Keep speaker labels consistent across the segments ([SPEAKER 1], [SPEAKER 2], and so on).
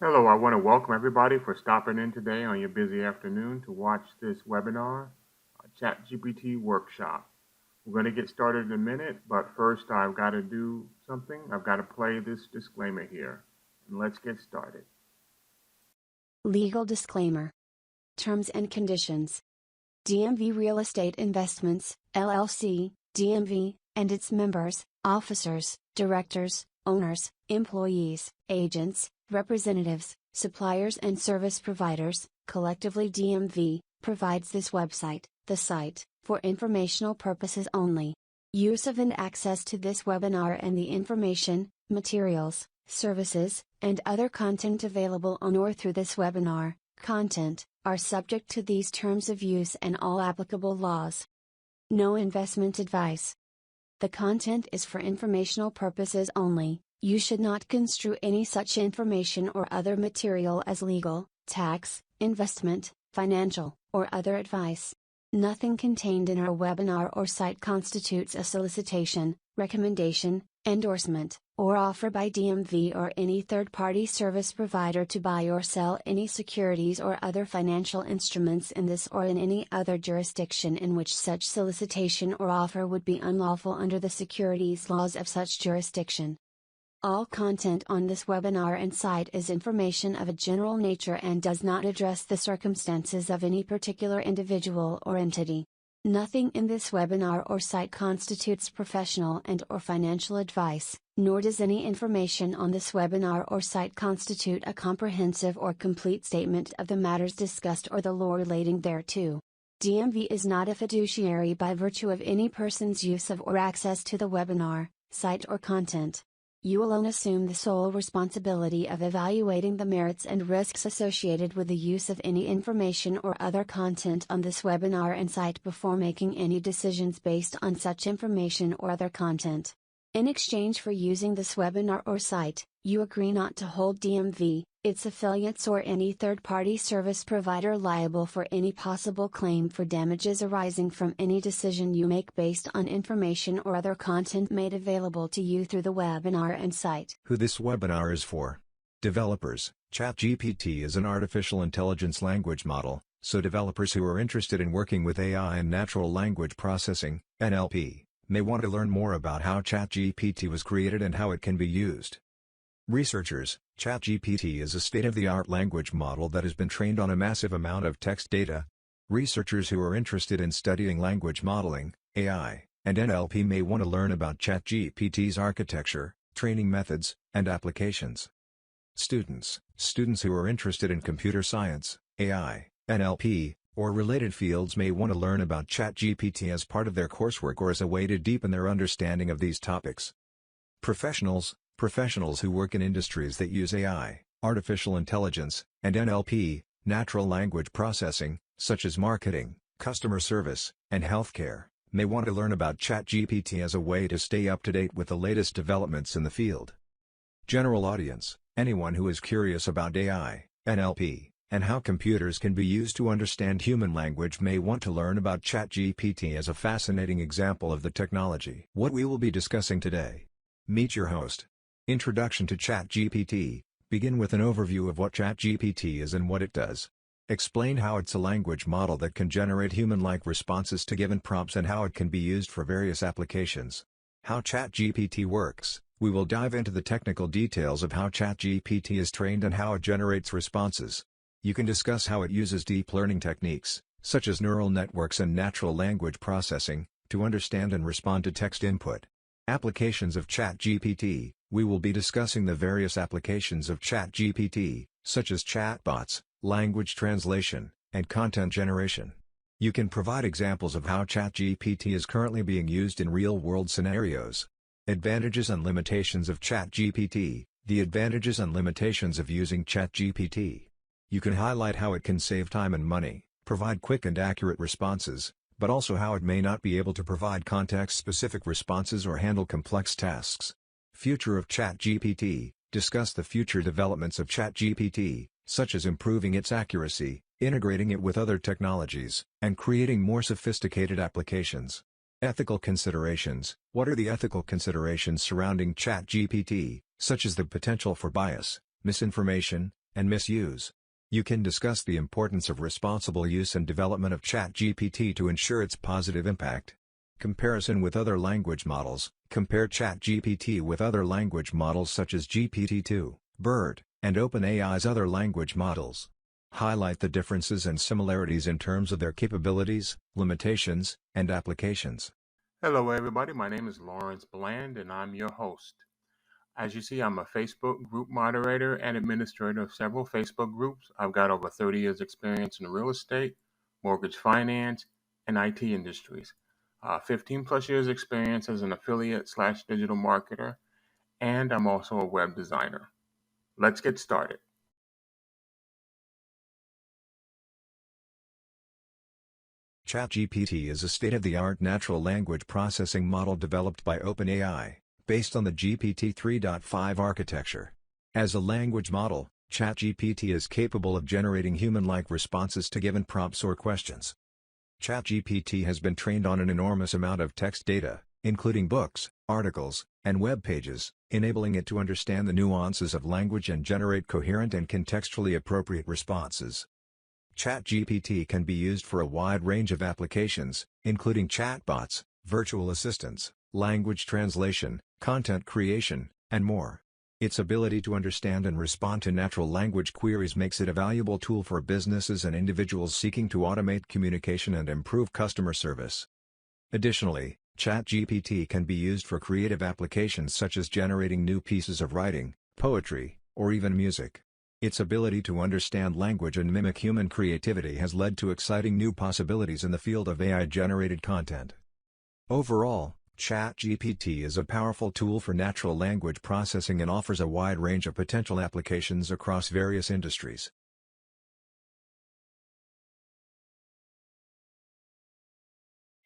[SPEAKER 1] Hello, I want to welcome everybody for stopping in today on your busy afternoon to watch this webinar, ChatGPT Workshop. We're going to get started in a minute, but first I've got to do something. I've got to play this disclaimer here. And let's get started.
[SPEAKER 2] Legal disclaimer. Terms and conditions. DMV Real Estate Investments, LLC, DMV, and its members, officers, directors, owners, employees, agents, representatives, suppliers and service providers, collectively DMV, provides this website, the site, for informational purposes only. Use of and access to this webinar and the information, materials, services, and other content available on or through this webinar, content, are subject to these terms of use and all applicable laws. No investment advice. The content is for informational purposes only. You should not construe any such information or other material as legal, tax, investment, financial, or other advice. Nothing contained in our webinar or site constitutes a solicitation, recommendation, endorsement, or offer by DMV or any third-party service provider to buy or sell any securities or other financial instruments in this or in any other jurisdiction in which such solicitation or offer would be unlawful under the securities laws of such jurisdiction. All content on this webinar and site is information of a general nature and does not address the circumstances of any particular individual or entity. Nothing in this webinar or site constitutes professional and/or financial advice, nor does any information on this webinar or site constitute a comprehensive or complete statement of the matters discussed or the law relating thereto. DMV is not a fiduciary by virtue of any person's use of or access to the webinar, site or content. You alone assume the sole responsibility of evaluating the merits and risks associated with the use of any information or other content on this webinar and site before making any decisions based on such information or other content. In exchange for using this webinar or site, you agree not to hold DMV, its affiliates or any third-party service provider liable for any possible claim for damages arising from any decision you make based on information or other content made available to you through the webinar and site.
[SPEAKER 3] Who this webinar is for? Developers. ChatGPT is an artificial intelligence language model, so developers who are interested in working with AI and natural language processing, NLP, may want to learn more about how ChatGPT was created and how it can be used. Researchers. ChatGPT is a state-of-the-art language model that has been trained on a massive amount of text data. Researchers who are interested in studying language modeling, AI, and NLP may want to learn about ChatGPT's architecture, training methods, and applications. Students. Students who are interested in computer science, AI, NLP, or related fields may want to learn about ChatGPT as part of their coursework or as a way to deepen their understanding of these topics. Professionals. Professionals who work in industries that use AI, artificial intelligence, and NLP, natural language processing, such as marketing, customer service, and healthcare, may want to learn about ChatGPT as a way to stay up to date with the latest developments in the field. General audience. Anyone who is curious about AI, NLP, and how computers can be used to understand human language may want to learn about ChatGPT as a fascinating example of the technology. What we will be discussing today. Meet your host. Introduction to ChatGPT. Begin with an overview of what ChatGPT is and what it does. Explain how it's a language model that can generate human-like responses to given prompts and how it can be used for various applications. How ChatGPT works. We will dive into the technical details of how ChatGPT is trained and how it generates responses. You can discuss how it uses deep learning techniques, such as neural networks and natural language processing, to understand and respond to text input. Applications of ChatGPT. We will be discussing the various applications of ChatGPT, such as chatbots, language translation, and content generation. You can provide examples of how ChatGPT is currently being used in real-world scenarios. Advantages and limitations of ChatGPT. The advantages and limitations of using ChatGPT. You can highlight how it can save time and money, provide quick and accurate responses, but also how it may not be able to provide context-specific responses or handle complex tasks. Future of ChatGPT. Discuss the future developments of ChatGPT, such as improving its accuracy, integrating it with other technologies, and creating more sophisticated applications. Ethical considerations. What are the ethical considerations surrounding ChatGPT, such as the potential for bias, misinformation, and misuse. You can discuss the importance of responsible use and development of ChatGPT to ensure its positive impact. Comparison with other language models. Compare ChatGPT with other language models such as GPT-2, BERT, and OpenAI's other language models. Highlight the differences and similarities in terms of their capabilities, limitations, and applications.
[SPEAKER 1] Hello, everybody. My name is Lawrence Bland, and I'm your host. As you see, I'm a Facebook group moderator and administrator of several Facebook groups. I've got over 30 years experience in real estate, mortgage finance, and IT industries. 15 plus years experience as an affiliate/digital marketer, and I'm also a web designer. Let's get started.
[SPEAKER 3] ChatGPT is a state-of-the-art natural language processing model developed by OpenAI, based on the GPT-3.5 architecture. As a language model, ChatGPT is capable of generating human-like responses to given prompts or questions. ChatGPT has been trained on an enormous amount of text data, including books, articles, and web pages, enabling it to understand the nuances of language and generate coherent and contextually appropriate responses. ChatGPT can be used for a wide range of applications, including chatbots, virtual assistants, language translation, content creation, and more. Its ability to understand and respond to natural language queries makes it a valuable tool for businesses and individuals seeking to automate communication and improve customer service. Additionally, ChatGPT can be used for creative applications such as generating new pieces of writing, poetry, or even music. Its ability to understand language and mimic human creativity has led to exciting new possibilities in the field of AI-generated content. Overall, ChatGPT is a powerful tool for natural language processing and offers a wide range of potential applications across various industries.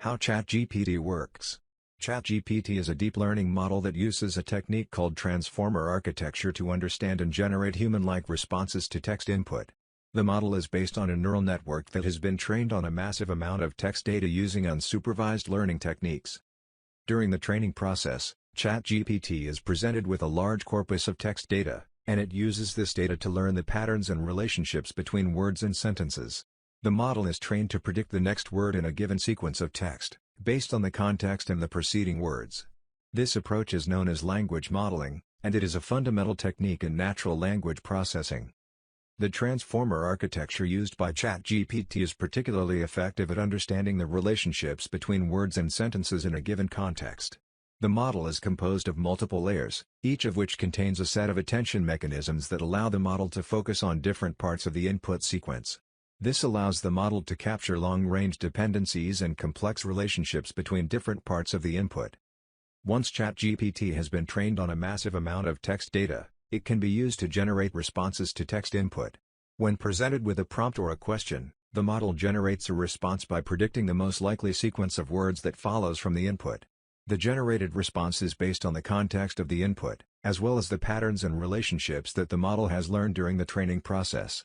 [SPEAKER 3] How ChatGPT works. ChatGPT is a deep learning model that uses a technique called transformer architecture to understand and generate human-like responses to text input. The model is based on a neural network that has been trained on a massive amount of text data using unsupervised learning techniques. During the training process, ChatGPT is presented with a large corpus of text data, and it uses this data to learn the patterns and relationships between words and sentences. The model is trained to predict the next word in a given sequence of text, based on the context and the preceding words. This approach is known as language modeling, and it is a fundamental technique in natural language processing. The transformer architecture used by ChatGPT is particularly effective at understanding the relationships between words and sentences in a given context. The model is composed of multiple layers, each of which contains a set of attention mechanisms that allow the model to focus on different parts of the input sequence. This allows the model to capture long-range dependencies and complex relationships between different parts of the input. Once ChatGPT has been trained on a massive amount of text data, it can be used to generate responses to text input. When presented with a prompt or a question, the model generates a response by predicting the most likely sequence of words that follows from the input. The generated response is based on the context of the input, as well as the patterns and relationships that the model has learned during the training process.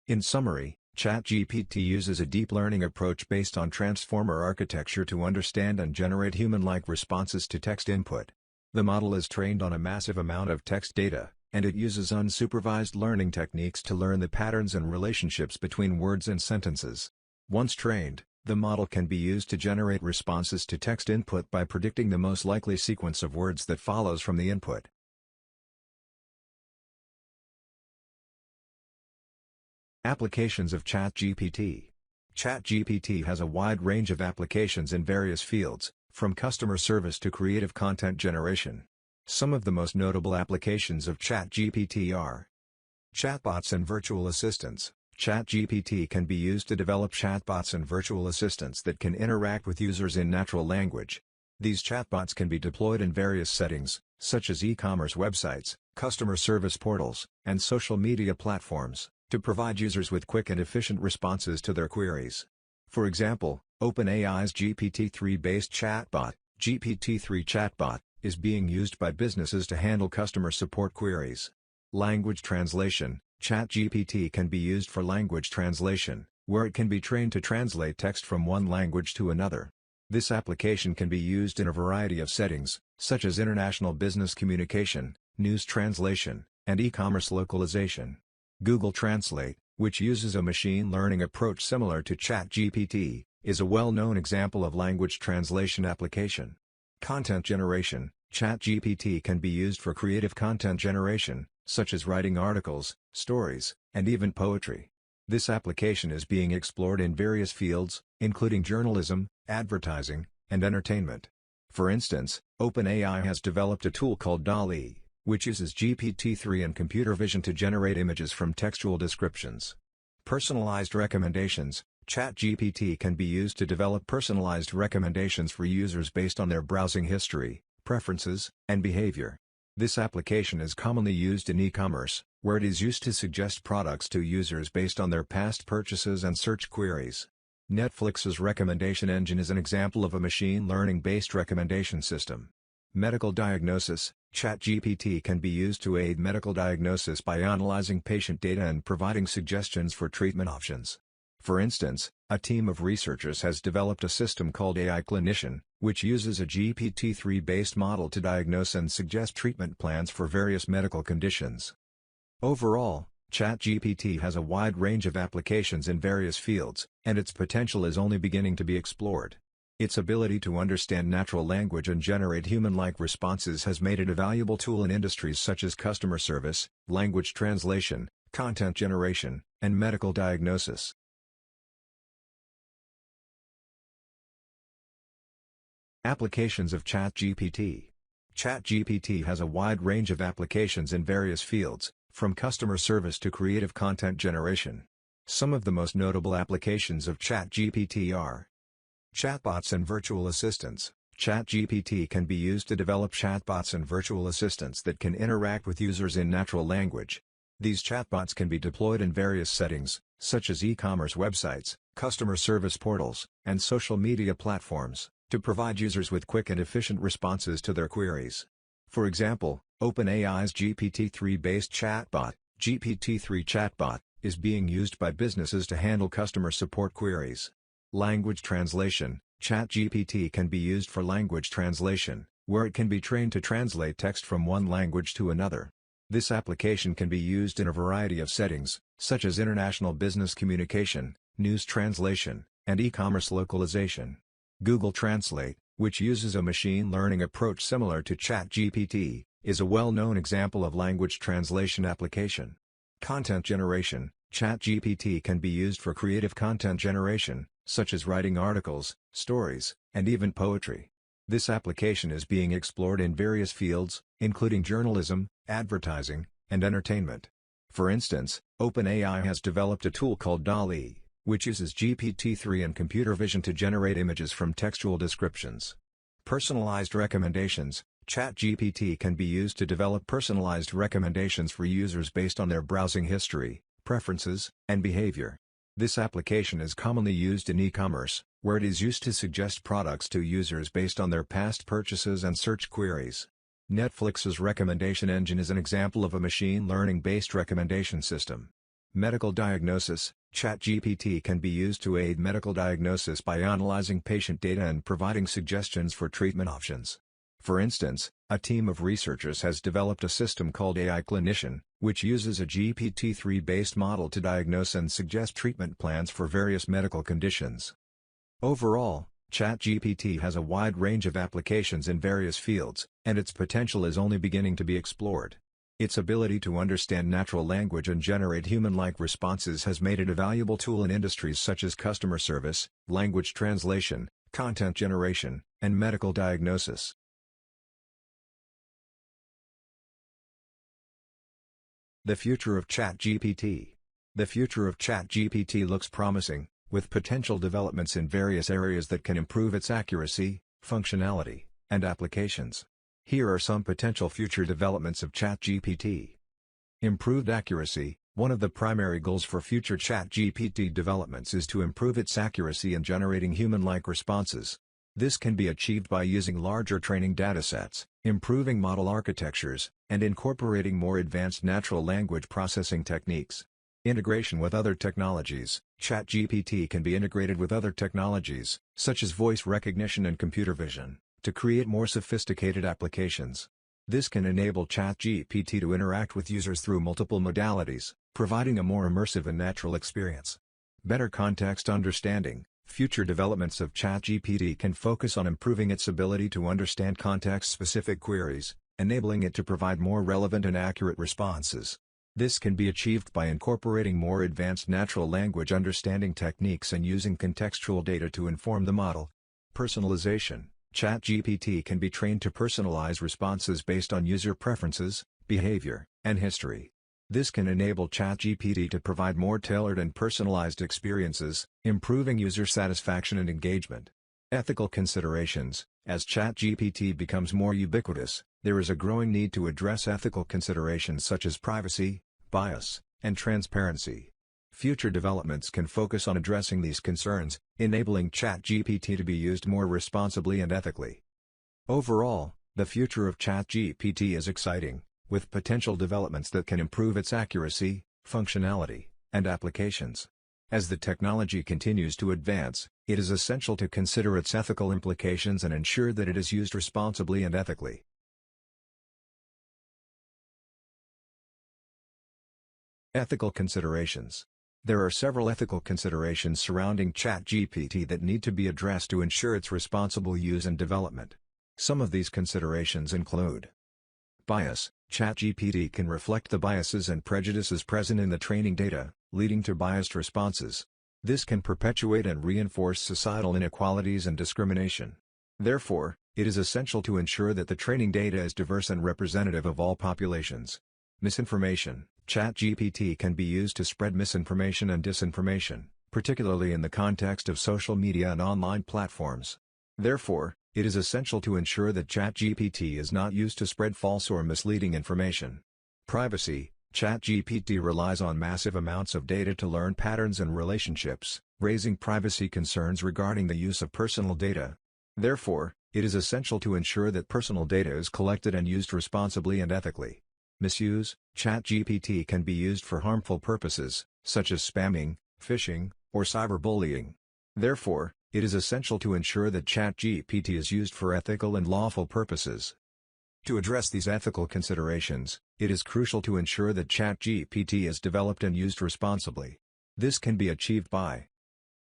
[SPEAKER 3] In summary, ChatGPT uses a deep learning approach based on transformer architecture to understand and generate human-like responses to text input. The model is trained on a massive amount of text data, and it uses unsupervised learning techniques to learn the patterns and relationships between words and sentences. Once trained, the model can be used to generate responses to text input by predicting the most likely sequence of words that follows from the input. Applications of ChatGPT. ChatGPT has a wide range of applications in various fields, from customer service to creative content generation. Some of the most notable applications of ChatGPT are chatbots and virtual assistants. ChatGPT can be used to develop chatbots and virtual assistants that can interact with users in natural language. These chatbots can be deployed in various settings, such as e-commerce websites, customer service portals, and social media platforms, to provide users with quick and efficient responses to their queries. For example, OpenAI's GPT-3-based chatbot, GPT-3 Chatbot, is being used by businesses to handle customer support queries. Language translation. ChatGPT can be used for language translation, where it can be trained to translate text from one language to another. This application can be used in a variety of settings, such as international business communication, news translation, and e-commerce localization. Google Translate, which uses a machine learning approach similar to ChatGPT, is a well-known example of language translation application. Content generation: ChatGPT can be used for creative content generation, such as writing articles, stories, and even poetry. This application is being explored in various fields, including journalism, advertising, and entertainment. For instance, OpenAI has developed a tool called DALL-E, which uses GPT-3 and computer vision to generate images from textual descriptions. Personalized recommendations: ChatGPT can be used to develop personalized recommendations for users based on their browsing history, preferences, and behavior. This application is commonly used in e-commerce, where it is used to suggest products to users based on their past purchases and search queries. Netflix's recommendation engine is an example of a machine learning-based recommendation system. Medical diagnosis: ChatGPT can be used to aid medical diagnosis by analyzing patient data and providing suggestions for treatment options. For instance, a team of researchers has developed a system called AI Clinician, which uses a GPT-3-based model to diagnose and suggest treatment plans for various medical conditions. Overall, ChatGPT has a wide range of applications in various fields, and its potential is only beginning to be explored. Its ability to understand natural language and generate human-like responses has made it a valuable tool in industries such as customer service, language translation, content generation, and medical diagnosis. Applications of ChatGPT. ChatGPT has a wide range of applications in various fields, from customer service to creative content generation. Some of the most notable applications of ChatGPT are chatbots and virtual assistants. ChatGPT can be used to develop chatbots and virtual assistants that can interact with users in natural language. These chatbots can be deployed in various settings, such as e-commerce websites, customer service portals, and social media platforms, to provide users with quick and efficient responses to their queries. For example, OpenAI's GPT-3-based chatbot, GPT-3 Chatbot, is being used by businesses to handle customer support queries. Language translation: ChatGPT can be used for language translation, where it can be trained to translate text from one language to another. This application can be used in a variety of settings, such as international business communication, news translation, and e-commerce localization. Google Translate, which uses a machine learning approach similar to ChatGPT, is a well-known example of language translation application. Content generation: ChatGPT can be used for creative content generation, such as writing articles, stories, and even poetry. This application is being explored in various fields, including journalism, advertising, and entertainment. For instance, OpenAI has developed a tool called DALL-E, which uses GPT-3 and computer vision to generate images from textual descriptions. Personalized recommendations: ChatGPT can be used to develop personalized recommendations for users based on their browsing history, preferences, and behavior. This application is commonly used in e-commerce, where it is used to suggest products to users based on their past purchases and search queries. Netflix's recommendation engine is an example of a machine learning-based recommendation system. Medical diagnosis: ChatGPT can be used to aid medical diagnosis by analyzing patient data and providing suggestions for treatment options. For instance, a team of researchers has developed a system called AI Clinician, which uses a GPT-3-based model to diagnose and suggest treatment plans for various medical conditions. Overall, ChatGPT has a wide range of applications in various fields, and its potential is only beginning to be explored. Its ability to understand natural language and generate human-like responses has made it a valuable tool in industries such as customer service, language translation, content generation, and medical diagnosis. The future of ChatGPT. The future of ChatGPT looks promising, with potential developments in various areas that can improve its accuracy, functionality, and applications. Here are some potential future developments of ChatGPT. Improved accuracy: one of the primary goals for future ChatGPT developments is to improve its accuracy in generating human-like responses. This can be achieved by using larger training datasets, improving model architectures, and incorporating more advanced natural language processing techniques. Integration with other technologies: ChatGPT can be integrated with other technologies, such as voice recognition and computer vision, to create more sophisticated applications. This can enable ChatGPT to interact with users through multiple modalities, providing a more immersive and natural experience. Better context understanding. Future developments of ChatGPT can focus on improving its ability to understand context-specific queries, enabling it to provide more relevant and accurate responses. This can be achieved by incorporating more advanced natural language understanding techniques and using contextual data to inform the model. Personalization. ChatGPT can be trained to personalize responses based on user preferences, behavior, and history. This can enable ChatGPT to provide more tailored and personalized experiences, improving user satisfaction and engagement. Ethical considerations. As ChatGPT becomes more ubiquitous, there is a growing need to address ethical considerations such as privacy, bias, and transparency. Future developments can focus on addressing these concerns, enabling ChatGPT to be used more responsibly and ethically. Overall, the future of ChatGPT is exciting, with potential developments that can improve its accuracy, functionality, and applications. As the technology continues to advance, it is essential to consider its ethical implications and ensure that it is used responsibly and ethically. Ethical considerations. There are several ethical considerations surrounding ChatGPT that need to be addressed to ensure its responsible use and development. Some of these considerations include bias. ChatGPT can reflect the biases and prejudices present in the training data, leading to biased responses. This can perpetuate and reinforce societal inequalities and discrimination. Therefore, it is essential to ensure that the training data is diverse and representative of all populations. Misinformation. ChatGPT can be used to spread misinformation and disinformation, particularly in the context of social media and online platforms. Therefore, it is essential to ensure that ChatGPT is not used to spread false or misleading information. Privacy. ChatGPT relies on massive amounts of data to learn patterns and relationships, raising privacy concerns regarding the use of personal data. Therefore, it is essential to ensure that personal data is collected and used responsibly and ethically. Misuse. ChatGPT can be used for harmful purposes, such as spamming, phishing, or cyberbullying. Therefore, it is essential to ensure that ChatGPT is used for ethical and lawful purposes. To address these ethical considerations, it is crucial to ensure that ChatGPT is developed and used responsibly. This can be achieved by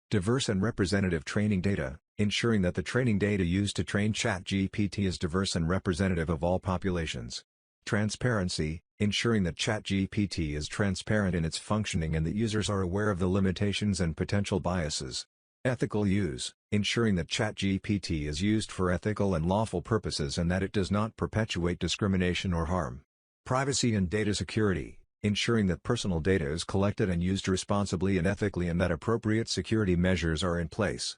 [SPEAKER 3] diverse and representative training data, ensuring that the training data used to train ChatGPT is diverse and representative of all populations. Transparency, ensuring that ChatGPT is transparent in its functioning and that users are aware of the limitations and potential biases. Ethical use, ensuring that ChatGPT is used for ethical and lawful purposes and that it does not perpetuate discrimination or harm. Privacy and data security, ensuring that personal data is collected and used responsibly and ethically and that appropriate security measures are in place.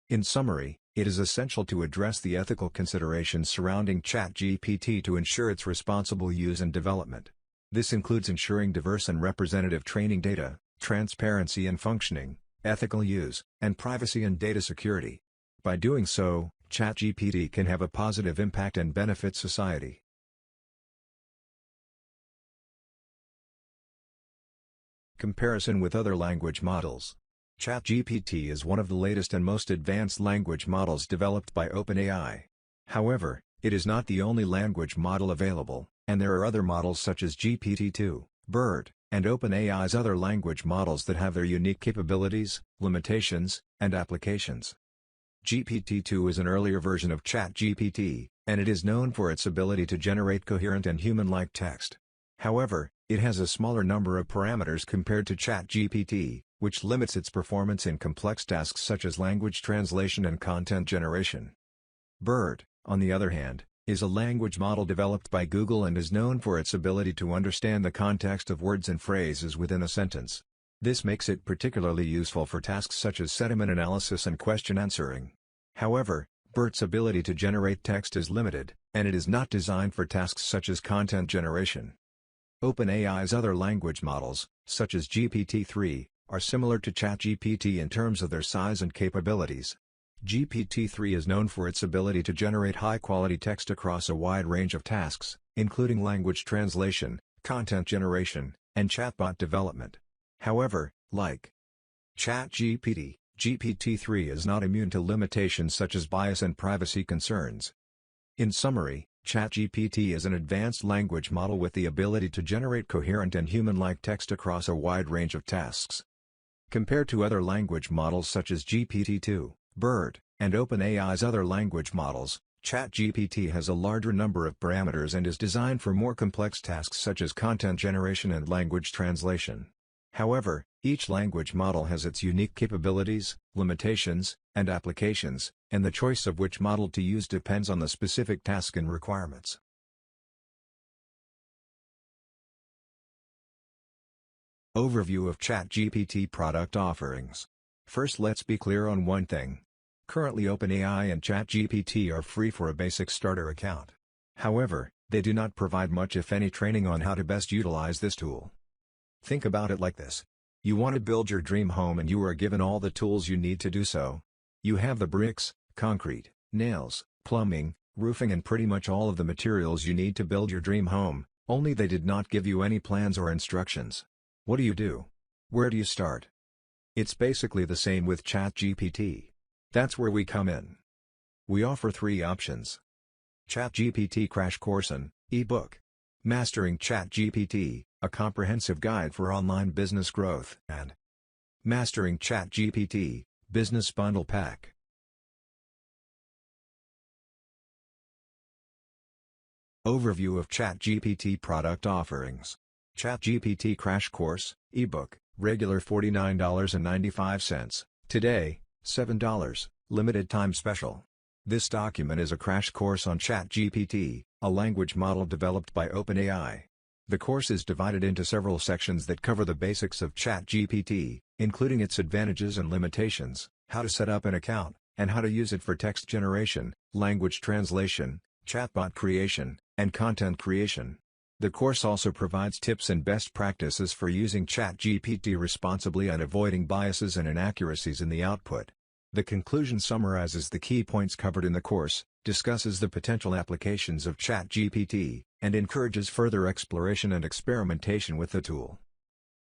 [SPEAKER 3] In summary, it is essential to address the ethical considerations surrounding ChatGPT to ensure its responsible use and development. This includes ensuring diverse and representative training data, transparency and functioning, ethical use, and privacy and data security. By doing so, ChatGPT can have a positive impact and benefit society. Comparison with other language models. ChatGPT is one of the latest and most advanced language models developed by OpenAI. However, it is not the only language model available, and there are other models such as GPT-2, BERT, and OpenAI's other language models that have their unique capabilities, limitations, and applications. GPT-2 is an earlier version of ChatGPT, and it is known for its ability to generate coherent and human-like text. However, it has a smaller number of parameters compared to ChatGPT, which limits its performance in complex tasks such as language translation and content generation. BERT, on the other hand, is a language model developed by Google and is known for its ability to understand the context of words and phrases within a sentence. This makes it particularly useful for tasks such as sentiment analysis and question answering. However, BERT's ability to generate text is limited, and it is not designed for tasks such as content generation. OpenAI's other language models, such as GPT-3, are similar to ChatGPT in terms of their size and capabilities. GPT-3 is known for its ability to generate high-quality text across a wide range of tasks, including language translation, content generation, and chatbot development. However, like ChatGPT, GPT-3 is not immune to limitations such as bias and privacy concerns. In summary, ChatGPT is an advanced language model with the ability to generate coherent and human-like text across a wide range of tasks. Compared to other language models such as GPT-2, BERT, and OpenAI's other language models, ChatGPT has a larger number of parameters and is designed for more complex tasks such as content generation and language translation. However, each language model has its unique capabilities, limitations, and applications, and the choice of which model to use depends on the specific task and requirements. Overview of ChatGPT product offerings. First, let's be clear on one thing. Currently, OpenAI and ChatGPT are free for a basic starter account. However, they do not provide much if any training on how to best utilize this tool. Think about it like this. You want to build your dream home and you are given all the tools you need to do so. You have the bricks, concrete, nails, plumbing, roofing and pretty much all of the materials you need to build your dream home, only they did not give you any plans or instructions. What do? Where do you start? It's basically the same with ChatGPT. That's where we come in. We offer 3 options. ChatGPT Crash Course and Ebook. Mastering ChatGPT, a comprehensive guide for online business growth, and Mastering ChatGPT, Business Bundle Pack. Overview of ChatGPT product offerings. ChatGPT Crash Course, Ebook, regular $49.95, today, $7, limited time special. This document is a crash course on ChatGPT, a language model developed by OpenAI. The course is divided into several sections that cover the basics of ChatGPT, including its advantages and limitations, how to set up an account, and how to use it for text generation, language translation, chatbot creation, and content creation. The course also provides tips and best practices for using ChatGPT responsibly and avoiding biases and inaccuracies in the output. The conclusion summarizes the key points covered in the course, discusses the potential applications of ChatGPT, and encourages further exploration and experimentation with the tool.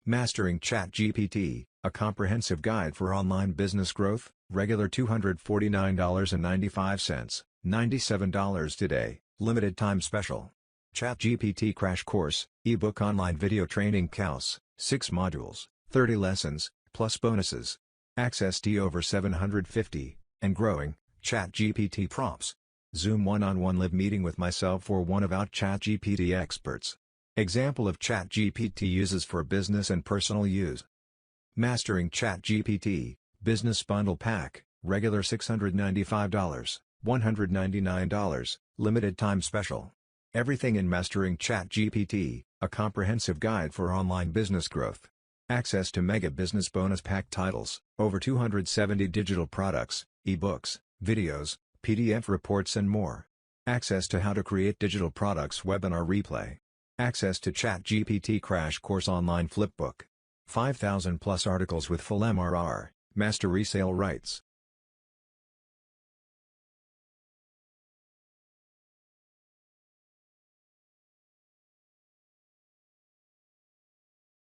[SPEAKER 3] Mastering ChatGPT, a comprehensive guide for online business growth, regular $249.95, $97 today, limited time special. ChatGPT Crash Course, Ebook Online Video Training Course, 6 modules, 30 lessons, plus bonuses. Access to over 750, and growing, ChatGPT prompts. Zoom one-on-one live meeting with myself or one of our ChatGPT experts. Example of ChatGPT uses for business and personal use. Mastering ChatGPT, Business Bundle Pack, regular $695, $199, limited time special. Everything in Mastering ChatGPT, a comprehensive guide for online business growth. Access to Mega Business Bonus Pack titles, over 270 digital products, ebooks, videos, PDF reports and more. Access to How to Create Digital Products webinar replay. Access to ChatGPT Crash Course Online Flipbook. 5,000 plus articles with full MRR, master resale rights.